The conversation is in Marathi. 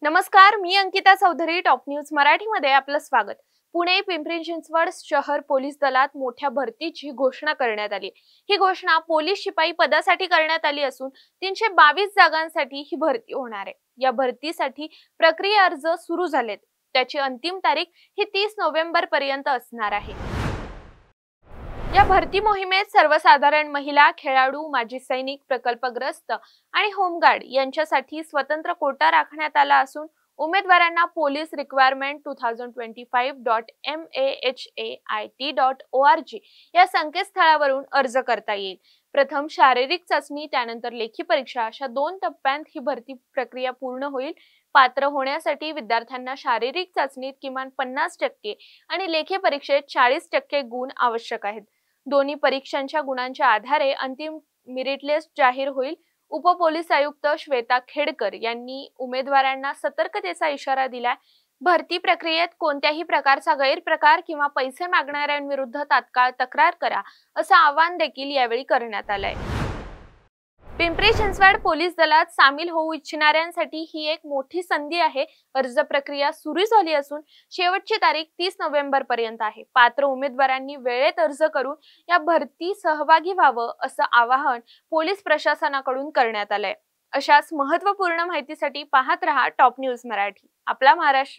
नमस्कार, मी अंकिता चौधरी. टॉप न्यूज मराठीमध्ये आपलं स्वागत. पुणे पिंपरी चिंचवड शहर पोलीस दलात मोठ्या भरतीची घोषणा करण्यात आली. ही घोषणा पोलीस शिपाई पदासाठी करण्यात आली असून 322 जागांसाठी ही भरती होणार आहे. या भरतीसाठी प्रक्रिया अर्ज सुरू झालेत. त्याची अंतिम तारीख ही 30 नोव्हेंबर पर्यंत असणार आहे. या भरती मोहिमेत सर्वसाधारण महिला, खेळाडू, माजी सैनिक, प्रकल्पग्रस्त आणि होमगार्ड यांच्यासाठी स्वतंत्र कोटा राखण्यात आला असून उमेदवारांना पोलीस रिक्वायरमेंट 2025.mahait.org या संकेतस्थळावरून अर्ज करता येईल. प्रथम शारीरिक चाचणी, त्यानंतर लेखी परीक्षा अशा 2 टप्प्यांत ही भरती प्रक्रिया पूर्ण होईल. पात्र होण्यासाठी विद्यार्थ्यांना शारीरिक चाचणीत किमान 50% आणि लेखी परीक्षेत 40% गुण आवश्यक आहेत. दोन्ही परीक्षांच्या गुणांच्या आधारे अंतिम मेरिट लिस्ट जाहीर होईल. उपपोलीस आयुक्त श्वेता खेडकर यांनी उमेदवारांना सतर्कतेचा इशारा दिलाय. भरती प्रक्रियेत कोणत्याही प्रकारचा गैरप्रकार किंवा पैसे मागणाऱ्यांविरुद्ध तात्काळ तक्रार करा, असं आवाहन देखील यावेळी करण्यात आलंय. पिंपरी चिंचवड पोलीस दलात सामील होऊ इच्छिणाऱ्यांसाठी ही एक मोठी संधी आहे. अर्ज प्रक्रिया सुरू झाली असून शेवटची तारीख 30 नोव्हेंबर पर्यंत आहे. पात्र उमेदवारांनी वेळेत अर्ज करून या भरती सहभागी व्हावं, असं आवाहन पोलीस प्रशासनाकडून करण्यात आलंय. अशाच महत्त्वपूर्ण माहितीसाठी पाहत रहा टॉप न्यूज मराठी. आपला महाराष्ट्र.